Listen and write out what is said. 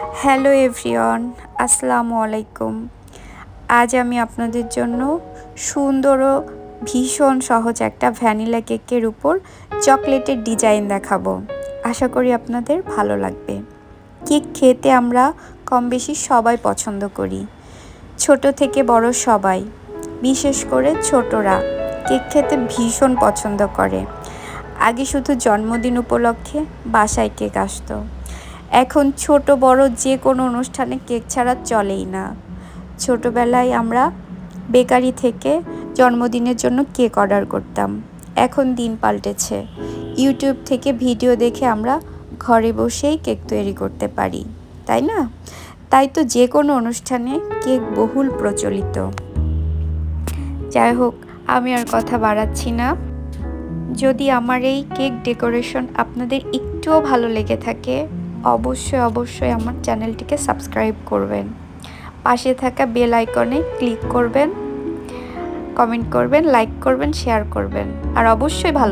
Hello everyone, আসসালামু আলাইকুম। আজ আমি আপনাদের জন্য সুন্দর ও ভীষণ সহজ একটা ভ্যানিলা কেকের উপর চকলেটের ডিজাইন দেখাবো। আশা করি আপনাদের ভালো লাগবে। কেক খেতে আমরা কম বেশি সবাই পছন্দ করি, ছোট থেকে বড় সবাই, বিশেষ করে ছোটরা কেক খেতে ভীষণ পছন্দ করে। আগে শুধু জন্মদিন উপলক্ষে বাসায় কেক আসতো, এখন ছোট বড় যে কোনো অনুষ্ঠানে কেক ছাড়া চলেই না। ছোটবেলায় আমরা বেকারি থেকে জন্মদিনের জন্য কেক অর্ডার করতাম, এখন দিন পাল্টেছে। ইউটিউব থেকে ভিডিও দেখে আমরা ঘরে বসেই কেক তৈরি করতে পারি, তাই না? তাই তো যে কোনো অনুষ্ঠানে কেক বহুল প্রচলিত। যাই হোক, আমি আর কথা বাড়াচ্ছি না। যদি আমার এই কেক ডেকোরেশন আপনাদের একটুও ভালো লেগে থাকে, অবশ্যই আমার চ্যানেলটিকে সাবস্ক্রাইব করবেন, পাশে থাকা বেল আইকনে ক্লিক করবেন, কমেন্ট করবেন, লাইক করবেন, শেয়ার করবেন, আর অবশ্যই ভালো